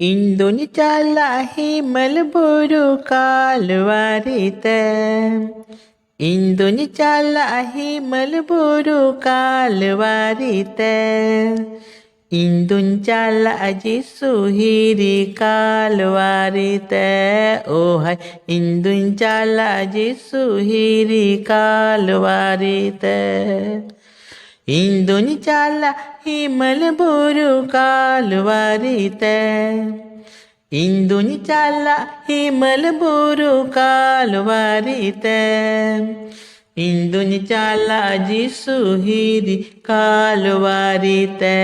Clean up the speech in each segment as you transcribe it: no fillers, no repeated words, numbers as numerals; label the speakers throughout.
Speaker 1: Indonesia Melbourne Kalwarita Indonesia Melbourne Kalwarita Indonesia Jisuhiri Kalwarita Oh hai Indonesia Jisuhiri Kalwarita Indonesia Melbourne Kalwarita Indonesia Melbourne Kalwarita Indonesia Jisuhiri Kalwarita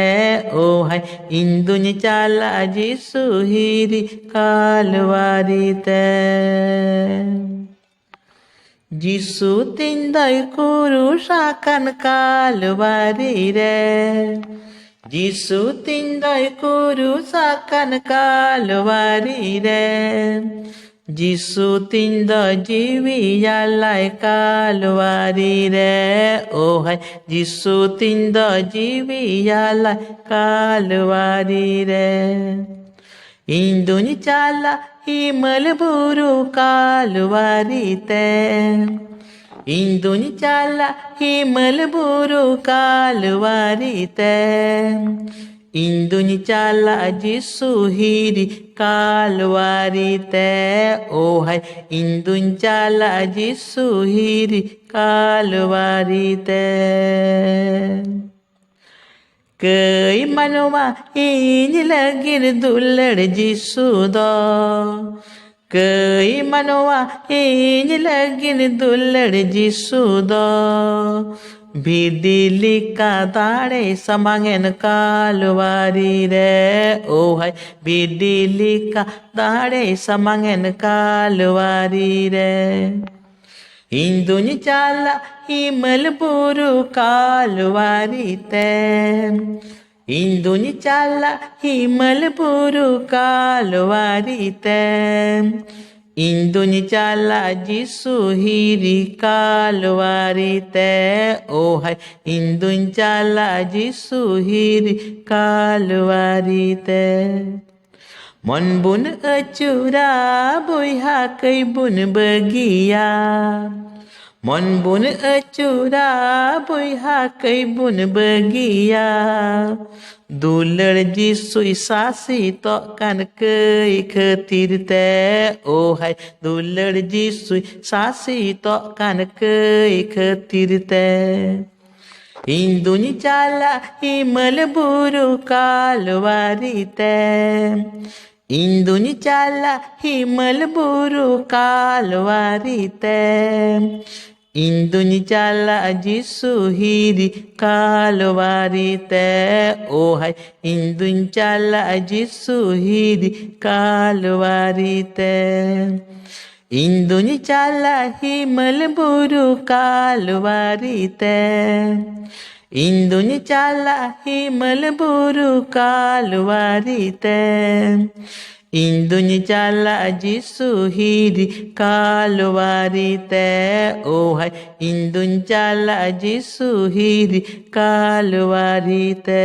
Speaker 1: Oh hai Indonesia Jisuhiri Kalwarita Jisu tindai kurusakan kalwarire Jisu tindai kurusakan kalwarire Jisu tinda jiwi yalai kalwarire Oh hai Jisu tinda jiwi yalai kalwarire Indonesia Melbourne Kalwarita Indonesia Melbourne Kalwarita Indonesia Jisuhiri Kalwarita Oh hai Indonesia Jisuhiri Kalwarita Kei manwa ini lagi dulur jisuda Kei manwa ini lagi dulur jisuda Bidili kadare samangen kalwarire Oh hai bidili kadare samangen kalwarire Indonesia Melbourne Kalwarita Indonesia Melbourne Kalwarita Indonesia Jisuhiri Kalwarita Oh hai Indonesia Jisuhiri Kalwarita Mon bun acura boyha kai bun bagia Mon bun acura boyha kai bun bagia Dulur jisui sasi tokkan kai khatir te Oh hai dulur jisui sasi tokkan kai khatir te Indonesia Melbourne Kalwarita Indonesia Melbourne Kalwarita Indonesia Jisuhiri Kalwarita Oh hai Indonesia Jisuhiri Kalwarita Indonesia Melbourne Kalwarita Indonesia Melbourne Kalwarita Indonesia Jisuhiri Kalwarita Oh hai Indonesia Jisuhiri Kalwarita